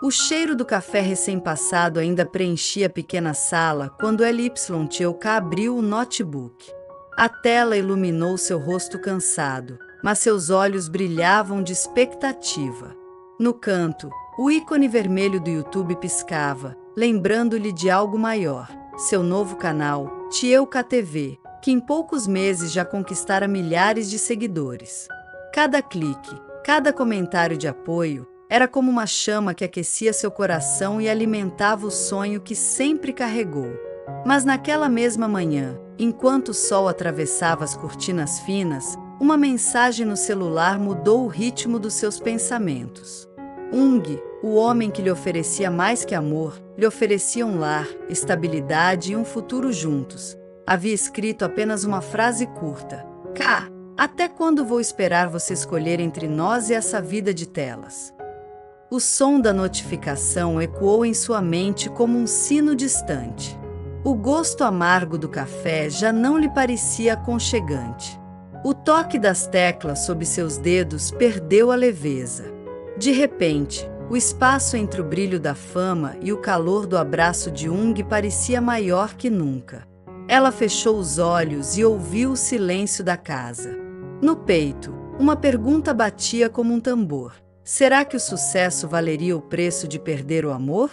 O cheiro do café recém-passado ainda preenchia a pequena sala quando LYTOK abriu o notebook. A tela iluminou seu rosto cansado, mas seus olhos brilhavam de expectativa. No canto, o ícone vermelho do YouTube piscava, lembrando-lhe de algo maior, seu novo canal, TYOK TV, que em poucos meses já conquistara milhares de seguidores. Cada clique, cada comentário de apoio, era como uma chama que aquecia seu coração e alimentava o sonho que sempre carregou. Mas naquela mesma manhã, enquanto o sol atravessava as cortinas finas, uma mensagem no celular mudou o ritmo dos seus pensamentos. Ung, o homem que lhe oferecia mais que amor, lhe oferecia um lar, estabilidade e um futuro juntos. Havia escrito apenas uma frase curta. K, até quando vou esperar você escolher entre nós e essa vida de telas? O som da notificação ecoou em sua mente como um sino distante. O gosto amargo do café já não lhe parecia aconchegante. O toque das teclas sob seus dedos perdeu a leveza. De repente, o espaço entre o brilho da fama e o calor do abraço de Ung parecia maior que nunca. Ela fechou os olhos e ouviu o silêncio da casa. No peito, uma pergunta batia como um tambor. Será que o sucesso valeria o preço de perder o amor?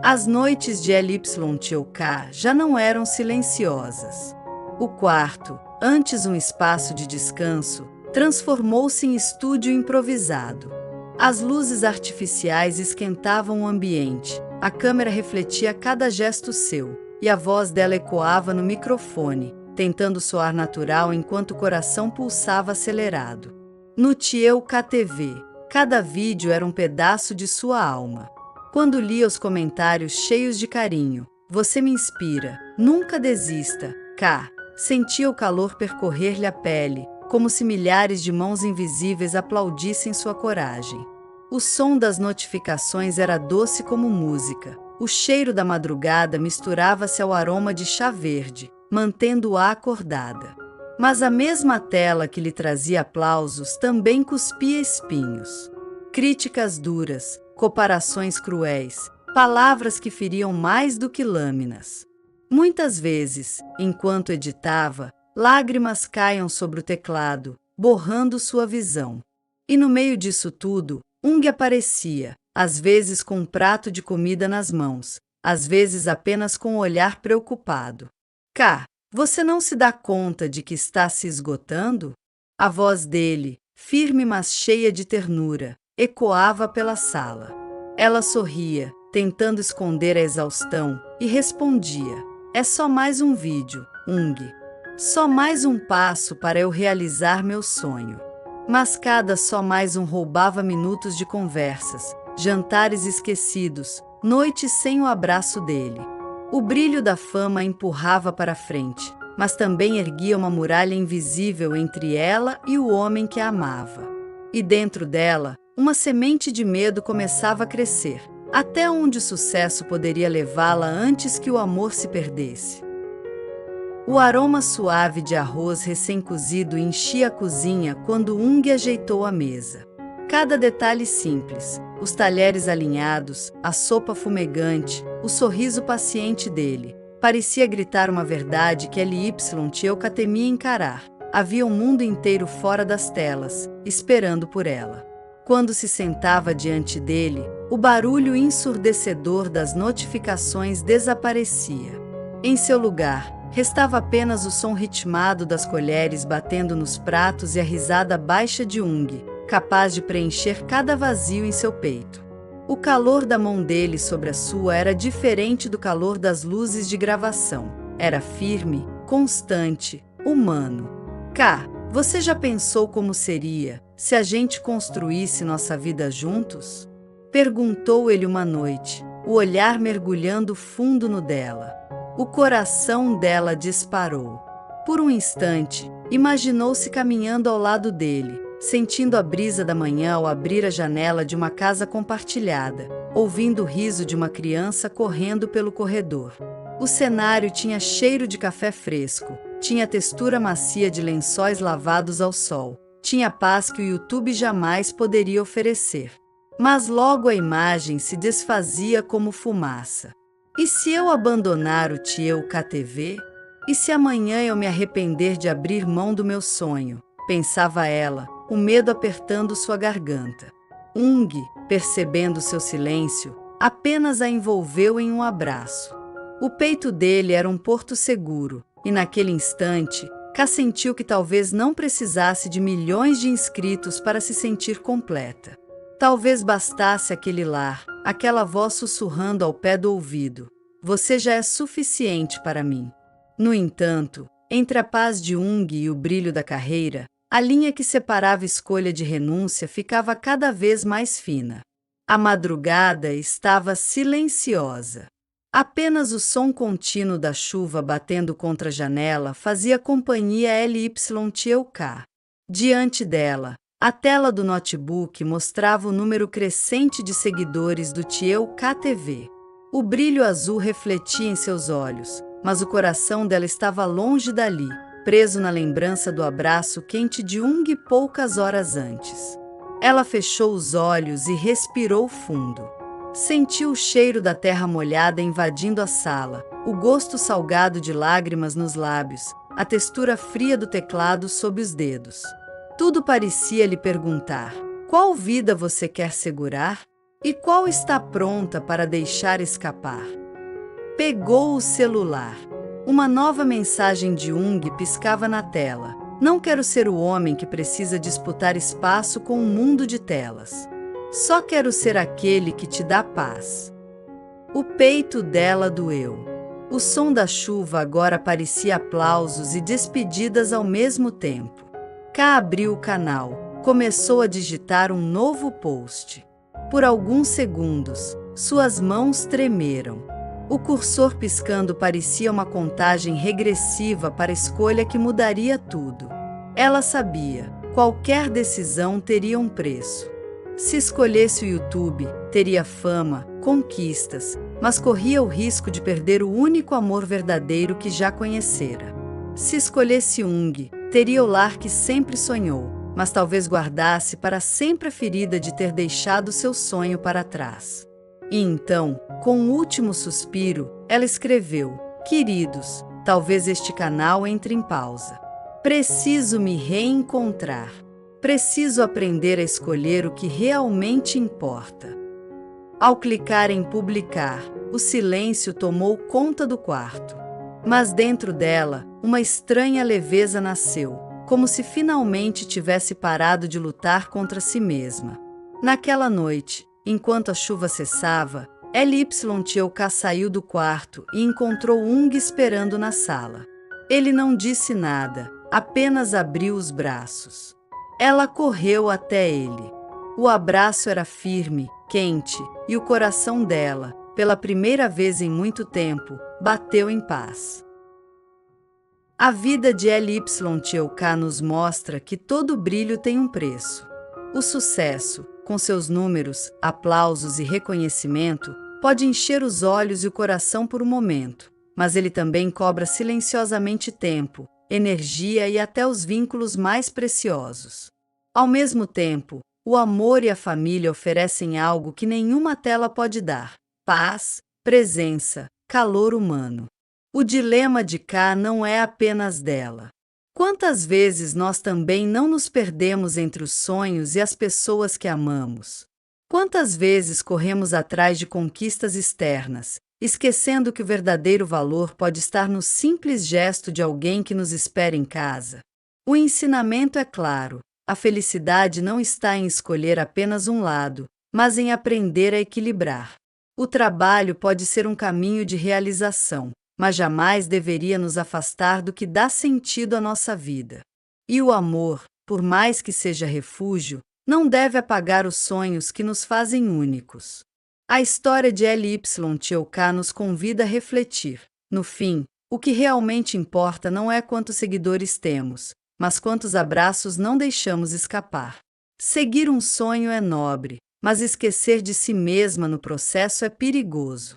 As noites de LYTOK já não eram silenciosas. O quarto, antes um espaço de descanso, transformou-se em estúdio improvisado. As luzes artificiais esquentavam o ambiente, a câmera refletia cada gesto seu, e a voz dela ecoava no microfone, tentando soar natural enquanto o coração pulsava acelerado. No TYOK TV, cada vídeo era um pedaço de sua alma. Quando lia os comentários cheios de carinho, você me inspira, nunca desista, K. Sentia o calor percorrer-lhe a pele, como se milhares de mãos invisíveis aplaudissem sua coragem. O som das notificações era doce como música. O cheiro da madrugada misturava-se ao aroma de chá verde, mantendo-a acordada. Mas a mesma tela que lhe trazia aplausos também cuspia espinhos. Críticas duras, comparações cruéis, palavras que feriam mais do que lâminas. Muitas vezes, enquanto editava, lágrimas caíam sobre o teclado, borrando sua visão. E no meio disso tudo, Ung aparecia, às vezes com um prato de comida nas mãos, às vezes apenas com um olhar preocupado. K, você não se dá conta de que está se esgotando? A voz dele, firme mas cheia de ternura, ecoava pela sala. Ela sorria, tentando esconder a exaustão, e respondia: é só mais um vídeo, Ung. Só mais um passo para eu realizar meu sonho. Mas cada só mais um roubava minutos de conversas, jantares esquecidos, noites sem o abraço dele. O brilho da fama a empurrava para frente, mas também erguia uma muralha invisível entre ela e o homem que a amava. E dentro dela, uma semente de medo começava a crescer, até onde o sucesso poderia levá-la antes que o amor se perdesse. O aroma suave de arroz recém-cozido enchia a cozinha quando Ung ajeitou a mesa. Cada detalhe simples, os talheres alinhados, a sopa fumegante, o sorriso paciente dele, parecia gritar uma verdade que LYTOK temia encarar. Havia um mundo inteiro fora das telas, esperando por ela. Quando se sentava diante dele, o barulho ensurdecedor das notificações desaparecia. Em seu lugar, restava apenas o som ritmado das colheres batendo nos pratos e a risada baixa de Ung, capaz de preencher cada vazio em seu peito. O calor da mão dele sobre a sua era diferente do calor das luzes de gravação. Era firme, constante, humano. K, você já pensou como seria se a gente construísse nossa vida juntos? Perguntou ele uma noite, o olhar mergulhando fundo no dela. O coração dela disparou. Por um instante, imaginou-se caminhando ao lado dele, sentindo a brisa da manhã ao abrir a janela de uma casa compartilhada, ouvindo o riso de uma criança correndo pelo corredor. O cenário tinha cheiro de café fresco, tinha textura macia de lençóis lavados ao sol, tinha paz que o YouTube jamais poderia oferecer. Mas logo a imagem se desfazia como fumaça. E se eu abandonar o Tieu KTV? E se amanhã eu me arrepender de abrir mão do meu sonho? Pensava ela, o medo apertando sua garganta. Ung, percebendo seu silêncio, apenas a envolveu em um abraço. O peito dele era um porto seguro, e naquele instante, Ká sentiu que talvez não precisasse de milhões de inscritos para se sentir completa. Talvez bastasse aquele lar, aquela voz sussurrando ao pé do ouvido. Você já é suficiente para mim. No entanto, entre a paz de Ung e o brilho da carreira, a linha que separava escolha de renúncia ficava cada vez mais fina. A madrugada estava silenciosa. Apenas o som contínuo da chuva batendo contra a janela fazia companhia a LYTUK. Diante dela, a tela do notebook mostrava o número crescente de seguidores do Tieu KTV. O brilho azul refletia em seus olhos, mas o coração dela estava longe dali, preso na lembrança do abraço quente de Ung poucas horas antes. Ela fechou os olhos e respirou fundo. Sentiu o cheiro da terra molhada invadindo a sala, o gosto salgado de lágrimas nos lábios, a textura fria do teclado sob os dedos. Tudo parecia lhe perguntar: qual vida você quer segurar? E qual está pronta para deixar escapar? Pegou o celular. Uma nova mensagem de Ung piscava na tela. Não quero ser o homem que precisa disputar espaço com um mundo de telas. Só quero ser aquele que te dá paz. O peito dela doeu. O som da chuva agora parecia aplausos e despedidas ao mesmo tempo. Ká abriu o canal, começou a digitar um novo post. Por alguns segundos, suas mãos tremeram. O cursor piscando parecia uma contagem regressiva para a escolha que mudaria tudo. Ela sabia, qualquer decisão teria um preço. Se escolhesse o YouTube, teria fama, conquistas, mas corria o risco de perder o único amor verdadeiro que já conhecera. Se escolhesse Ung, teria o lar que sempre sonhou, mas talvez guardasse para sempre a ferida de ter deixado seu sonho para trás. E então, com um último suspiro, ela escreveu: queridos, talvez este canal entre em pausa. Preciso me reencontrar. Preciso aprender a escolher o que realmente importa. Ao clicar em publicar, o silêncio tomou conta do quarto. Mas dentro dela, uma estranha leveza nasceu, como se finalmente tivesse parado de lutar contra si mesma. Naquela noite, enquanto a chuva cessava, LYTUK saiu do quarto e encontrou Ung esperando na sala. Ele não disse nada, apenas abriu os braços. Ela correu até ele. O abraço era firme, quente, e o coração dela, pela primeira vez em muito tempo, bateu em paz. A vida de LYTUK nos mostra que todo brilho tem um preço. O sucesso, com seus números, aplausos e reconhecimento, pode encher os olhos e o coração por um momento, mas ele também cobra silenciosamente tempo, energia e até os vínculos mais preciosos. Ao mesmo tempo, o amor e a família oferecem algo que nenhuma tela pode dar: paz, presença, calor humano. O dilema de Ká não é apenas dela. Quantas vezes nós também não nos perdemos entre os sonhos e as pessoas que amamos? Quantas vezes corremos atrás de conquistas externas, esquecendo que o verdadeiro valor pode estar no simples gesto de alguém que nos espera em casa? O ensinamento é claro: a felicidade não está em escolher apenas um lado, mas em aprender a equilibrar. O trabalho pode ser um caminho de realização, mas jamais deveria nos afastar do que dá sentido à nossa vida. E o amor, por mais que seja refúgio, não deve apagar os sonhos que nos fazem únicos. A história de LYTUK nos convida a refletir. No fim, o que realmente importa não é quantos seguidores temos, mas quantos abraços não deixamos escapar. Seguir um sonho é nobre, mas esquecer de si mesma no processo é perigoso.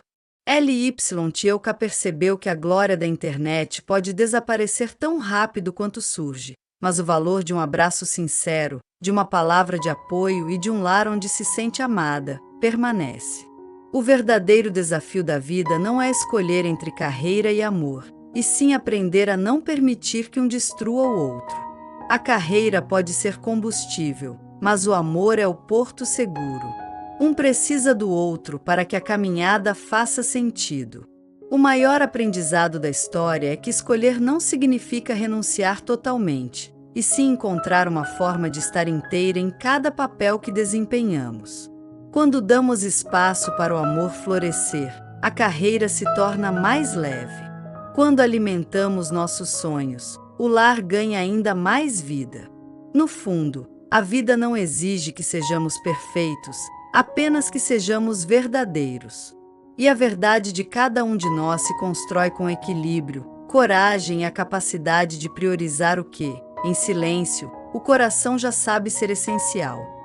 LYTUK percebeu que a glória da internet pode desaparecer tão rápido quanto surge, mas o valor de um abraço sincero, de uma palavra de apoio e de um lar onde se sente amada, permanece. O verdadeiro desafio da vida não é escolher entre carreira e amor, e sim aprender a não permitir que um destrua o outro. A carreira pode ser combustível, mas o amor é o porto seguro. Um precisa do outro para que a caminhada faça sentido. O maior aprendizado da história é que escolher não significa renunciar totalmente, e sim encontrar uma forma de estar inteira em cada papel que desempenhamos. Quando damos espaço para o amor florescer, a carreira se torna mais leve. Quando alimentamos nossos sonhos, o lar ganha ainda mais vida. No fundo, a vida não exige que sejamos perfeitos, apenas que sejamos verdadeiros. E a verdade de cada um de nós se constrói com equilíbrio, coragem e a capacidade de priorizar o que, em silêncio, o coração já sabe ser essencial.